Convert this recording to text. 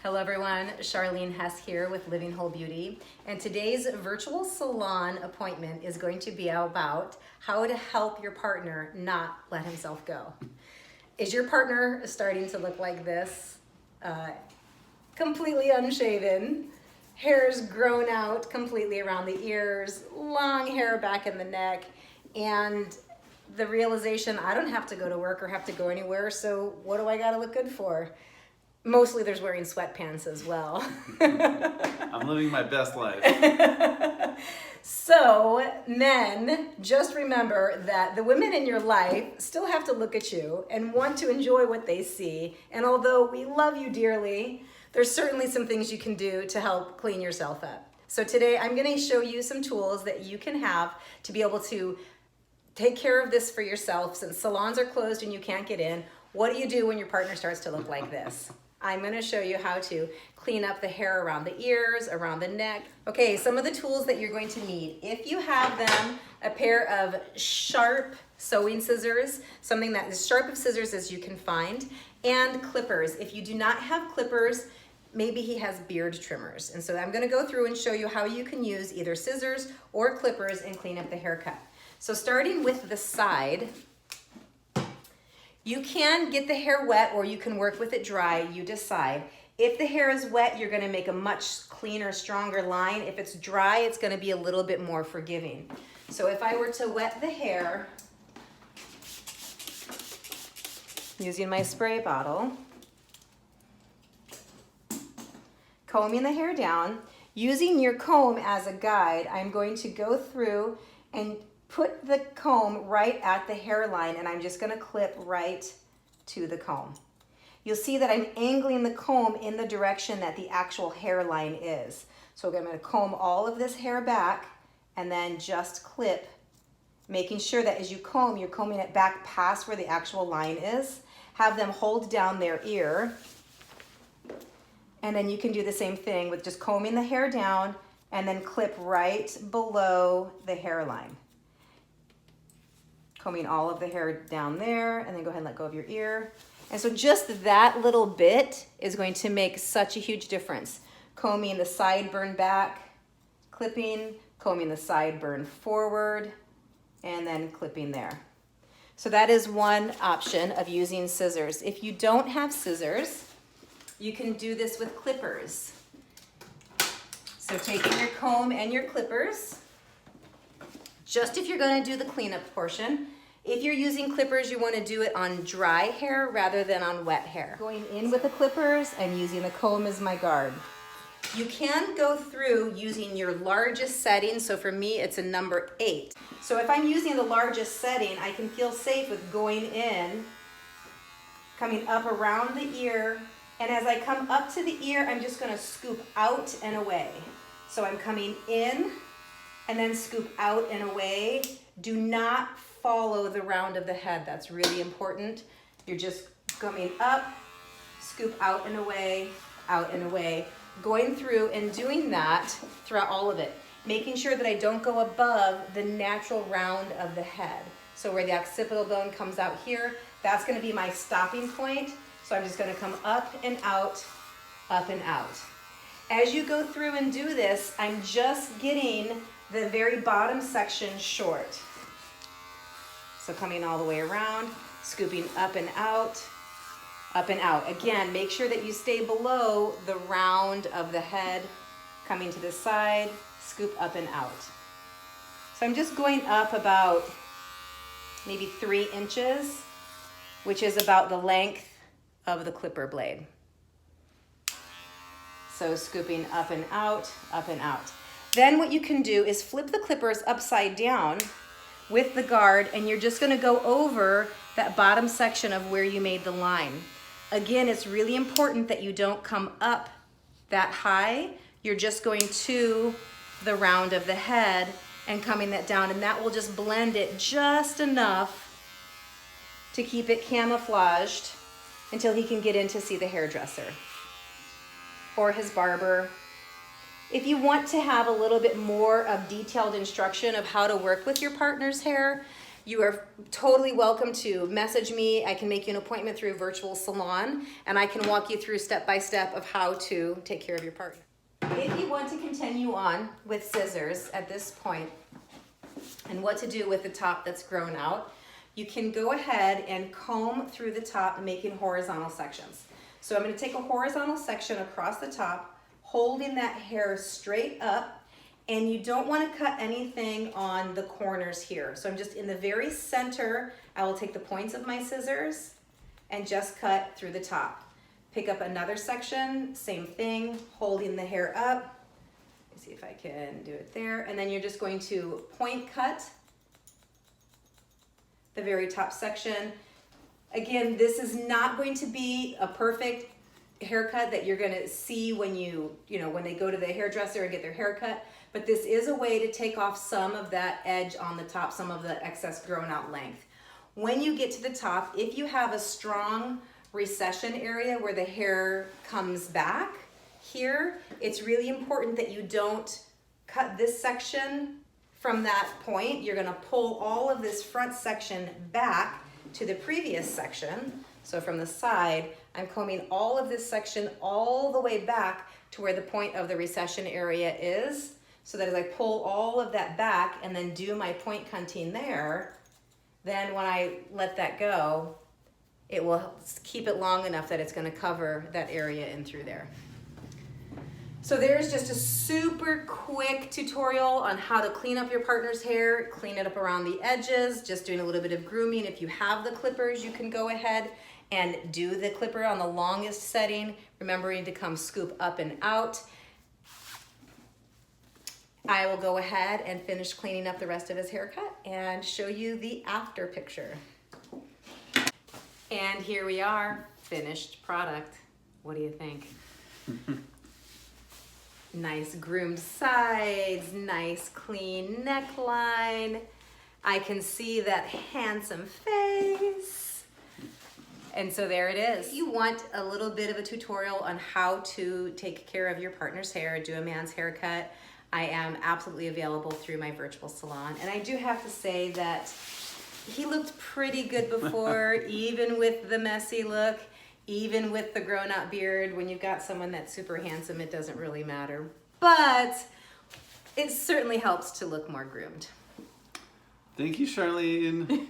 Hello everyone, Charlene Hess here with Living Whole Beauty, and today's virtual salon appointment is going to be about how to help your partner not let himself go. Is your partner starting to look like this? Completely unshaven, hair's grown out completely around the ears, long hair back in the neck, and the realization I don't have to go to work or have to go anywhere, so what do I gotta look good for? Mostly there's wearing sweatpants as well. I'm living my best life. So men, just remember that the women in your life still have to look at you and want to enjoy what they see. And although we love you dearly, there's certainly some things you can do to help clean yourself up. So today I'm going to show you some tools that you can have to be able to take care of this for yourself. Since salons are closed and you can't get in, what do you do when your partner starts to look like this? I'm going to show you how to clean up the hair around the ears, around the neck. Okay, some of the tools that you're going to need. If you have them, a pair of sharp sewing scissors, something that is sharp of scissors as you can find, and clippers. If you do not have clippers, maybe he has beard trimmers. And so I'm going to go through and show you how you can use either scissors or clippers and clean up the haircut. So starting with the side, you can get the hair wet or you can work with it dry, you decide. If the hair is wet, you're gonna make a much cleaner, stronger line. If it's dry, it's gonna be a little bit more forgiving. So if I were to wet the hair, using my spray bottle, combing the hair down, using your comb as a guide, I'm going to go through and put the comb right at the hairline, and I'm just gonna clip right to the comb. You'll see that I'm angling the comb in the direction that the actual hairline is. So I'm gonna comb all of this hair back and then just clip, making sure that as you comb, you're combing it back past where the actual line is. Have them hold down their ear. And then you can do the same thing with just combing the hair down and then clip right below the hairline. Combing all of the hair down there, and then go ahead and let go of your ear. And so just that little bit is going to make such a huge difference. Combing the sideburn back, clipping, combing the sideburn forward, and then clipping there. So that is one option of using scissors. If you don't have scissors, you can do this with clippers. So taking your comb and your clippers, just if you're going to do the cleanup portion. If you're using clippers, you want to do it on dry hair rather than on wet hair. Going in with the clippers and using the comb as my guard. You can go through using your largest setting. So for me, it's a number 8. So if I'm using the largest setting, I can feel safe with going in, coming up around the ear. And as I come up to the ear, I'm just going to scoop out and away. So I'm coming in, and then scoop out and away. Do not follow the round of the head. That's really important. You're just coming up, scoop out and away, going through and doing that throughout all of it, making sure that I don't go above the natural round of the head. So where the occipital bone comes out here, that's gonna be my stopping point. So I'm just gonna come up and out, up and out. As you go through and do this, I'm just getting the very bottom section short. So coming all the way around, scooping up and out, up and out. Again, make sure that you stay below the round of the head, coming to the side, scoop up and out. So I'm just going up about maybe 3 inches, which is about the length of the clipper blade. So scooping up and out, up and out. Then what you can do is flip the clippers upside down with the guard, and you're just gonna go over that bottom section of where you made the line. Again, it's really important that you don't come up that high. You're just going to the round of the head and coming that down, and that will just blend it just enough to keep it camouflaged until he can get in to see the hairdresser or his barber. If you want to have a little bit more of detailed instruction of how to work with your partner's hair, you are totally welcome to message me. I can make you an appointment through a virtual salon, and I can walk you through step by step of how to take care of your partner. If you want to continue on with scissors at this point and what to do with the top that's grown out, you can go ahead and comb through the top, making horizontal sections. So I'm going to take a horizontal section across the top, holding that hair straight up, and you don't want to cut anything on the corners here. So I'm just in the very center. I will take the points of my scissors and just cut through the top. Pick up another section, same thing, holding the hair up. Let's see if I can do it there. And then you're just going to point cut the very top section. Again, this is not going to be a perfect haircut that you're gonna see when when they go to the hairdresser and get their haircut, but this is a way to take off some of that edge on the top, some of the excess grown out length. When you get to the top, if you have a strong recession area where the hair comes back here, it's really important that you don't cut this section from that point. You're gonna pull all of this front section back to the previous section. So from the side, I'm combing all of this section all the way back to where the point of the recession area is, so that as I pull all of that back and then do my point cutting there, then when I let that go, it will keep it long enough that it's gonna cover that area in through there. So there's just a super quick tutorial on how to clean up your partner's hair, clean it up around the edges, just doing a little bit of grooming. If you have the clippers, you can go ahead and do the clipper on the longest setting, remembering to come scoop up and out. I will go ahead and finish cleaning up the rest of his haircut and show you the after picture. And here we are, finished product. What do you think? Nice groomed sides, nice clean neckline. I can see that handsome face. And so there it is. If you want a little bit of a tutorial on how to take care of your partner's hair, do a man's haircut, I am absolutely available through my virtual salon. And I do have to say that he looked pretty good before, even with the messy look, even with the grown out beard. When you've got someone that's super handsome, it doesn't really matter. But it certainly helps to look more groomed. Thank you, Charlene.